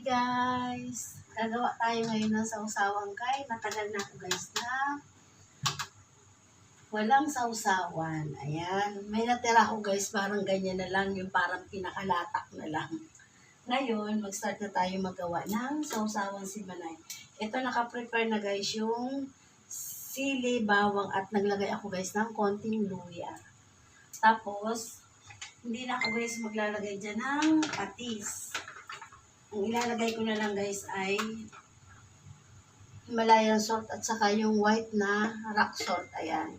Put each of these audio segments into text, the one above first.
Guys, gagawa tayo ngayon ng sausawang kay matagal na ako guys na walang sausawan. Ayan, may natira ko guys, parang ganyan na lang, yung parang pinakalatak na lang. Ngayon, mag-start na tayo magawa ng sausawang simanay. Ito naka-prepare na guys yung sili, bawang at naglagay ako guys ng konting luya. Tapos, hindi na ako guys maglalagay dyan ng patis. Ang ilalagay ko na lang guys ay Himalayan salt at saka yung white na rock salt. Ayan.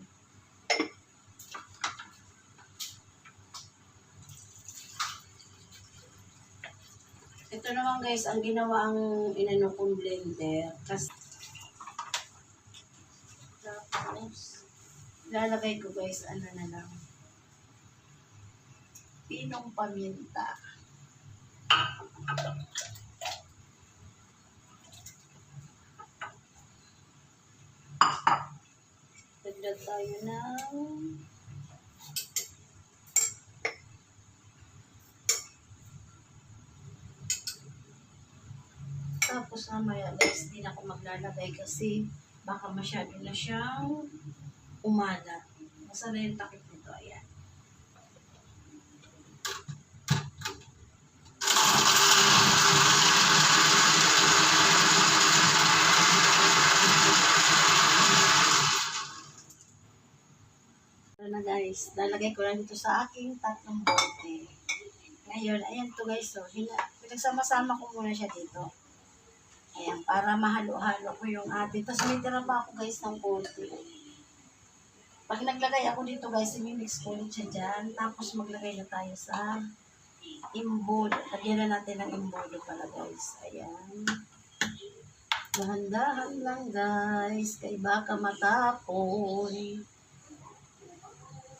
Ito naman guys ang ginawa ang inano kong blender. Tapos ilalagay ko guys ano na lang. Pinong paminta. Dagdag tayo ng tapos mamaya guys, hindi na ako maglalagay kasi baka masyado na siyang umalat. Masa na yung takip nito, ayan. Na guys, lalagay ko lang dito sa aking tatlong bote. Ngayon, ayan to guys, so, pinagsama-sama ko muna siya dito. Ayan, para mahalo-halo ko yung atin. Tapos may tira pa ako guys ng konti. Pag naglagay ako dito guys, i-mix ko ulit siya dyan. Tapos maglagay na tayo sa imbodo. Lagyan na natin ng imbodo pala guys. Ayan. Dahan-dahan lang guys, kay baka matapon.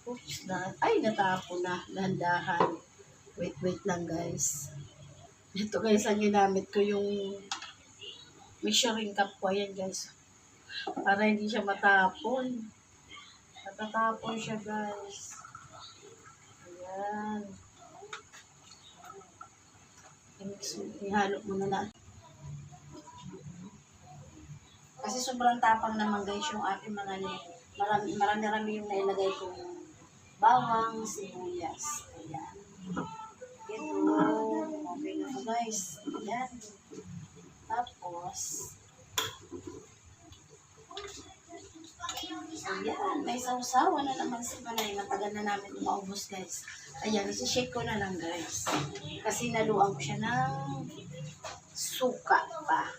Oops, ay natapon na. Dahan-dahan. Wait lang guys. Ito guys, ang ginamit ko yung measuring cup ko. Ayan guys. Para hindi siya matapon. Matatapon siya guys. Ayan. Ihalo muna natin. Kasi sobrang tapang naman guys yung ating mga marami-rami yung nailagay kong bawang, sibuyas. Ayan. Ito. Okay na po guys. Ayan. Tapos, ayan. May sausawa na naman si Manay. Matagal na namin maubos guys. Ayan. Isi-shake ko na lang guys. Kasi naluang ko siya ng suka pa.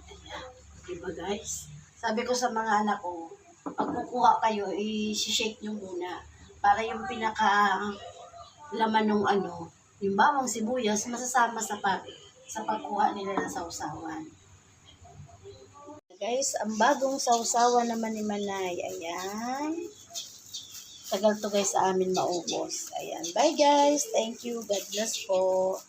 Ayan. Diba guys? Sabi ko sa mga anak ko, pag kukuha kayo, i-shake nyo muna. Para yung pinaka laman ng ano, yung bawang sibuyas, masasama sa pagkuha nila ng sausawan. Guys, ang bagong sausawan naman ni Manay. Ayan. Tagal to guys sa amin maubos. Ayan. Bye guys. Thank you. God bless po.